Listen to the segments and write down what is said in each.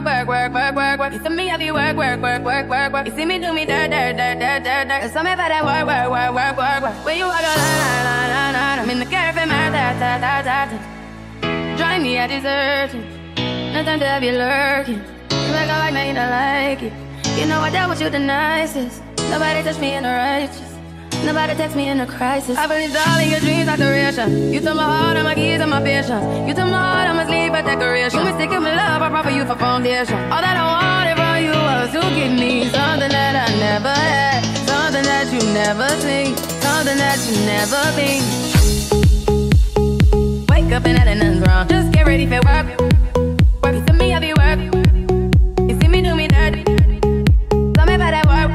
work. You see me have you work. You see me do me dirt. It's something about that work. When you walk a line, I'm in the cafe, man, drive me a dessert. Nothing to have you lurking. You make a like, man, you don't like it. You know I dealt with you the nicest. Nobody touched me in the righteous. Nobody text me in a crisis. I believed all in your dreams, not duration. You took my heart and my keys and my patience. You took my heart and my sleep, a decoration. You mistaken my love, I brought for you for foundation. All that I wanted from you was to give me something that I never had, something that you never seen, something that you never been. Wake up and nothing's wrong. Just get ready for work. Work it to me, have you work. You see me do me dirty. Tell me about that work.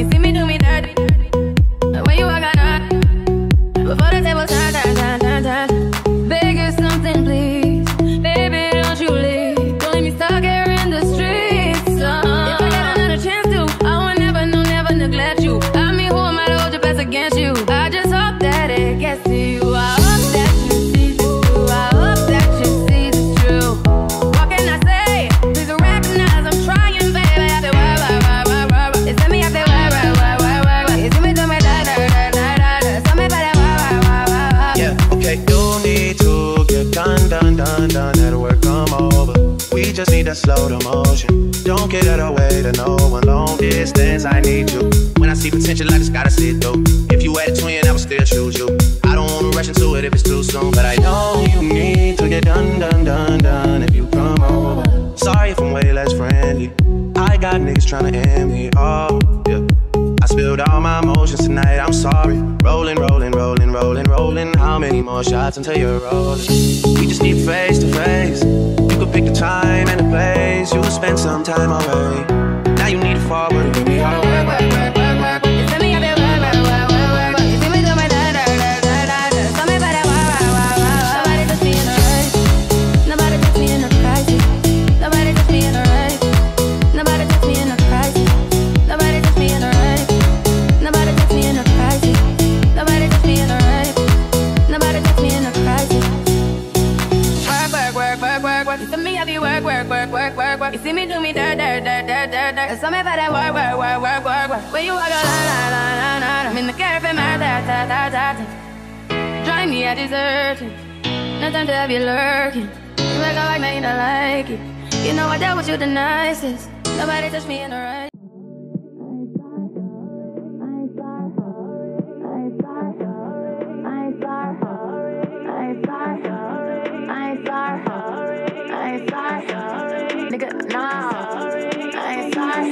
You see me do me dirty. When you walk out, before the table turn. Beg you something, please. Baby, don't you leave. Don't leave me stuck here in the streets. If I get another chance to, I will never, no, never neglect you. I mean, who am I to hold your best against you? I just hope that it gets to you. I hope that you see the truth. I hope that you see the truth. What can I say? Please recognize I'm trying, baby. I feel work. It's me, I feel work. You see me do my you need to get done, that'll work, come over. We just need to slow the motion. Don't get out of the way to no one. Long distance, I need you. When I see potential, I just gotta sit through. If you had a twin, I would still choose you. I don't wanna rush into it if it's too soon, but I know you need to get done if you come over. Sorry if I'm way less friendly. I got niggas tryna end me off, yeah. I spilled all my emotions tonight, I'm sorry. Rolling. How many more shots until you're rolling? We just need face to face. You could pick the time and the place. You could spend some time away. Now you need to forward and give me all the work. You see me have you work. You see me do my dirt. Tell me about that work. Nobody touch me in the race. Nobody touch me in a crisis. Nobody touch me in a race. Nobody touch me in a crisis. Nobody touch me in a race. Nobody touch me in a crisis. Nobody touch me in a race. Nobody touch me in a crisis. Work. You see me have you work. You see me do me dirt. It's something about that work. When you walk a line, I'm in the cafe, man, drive me a dessert. Nothing to have you lurking. You make a like, man, you don't like it. You know I dealt with you the nicest. Nobody touch me in the right. Nigga, no, I ain't sorry.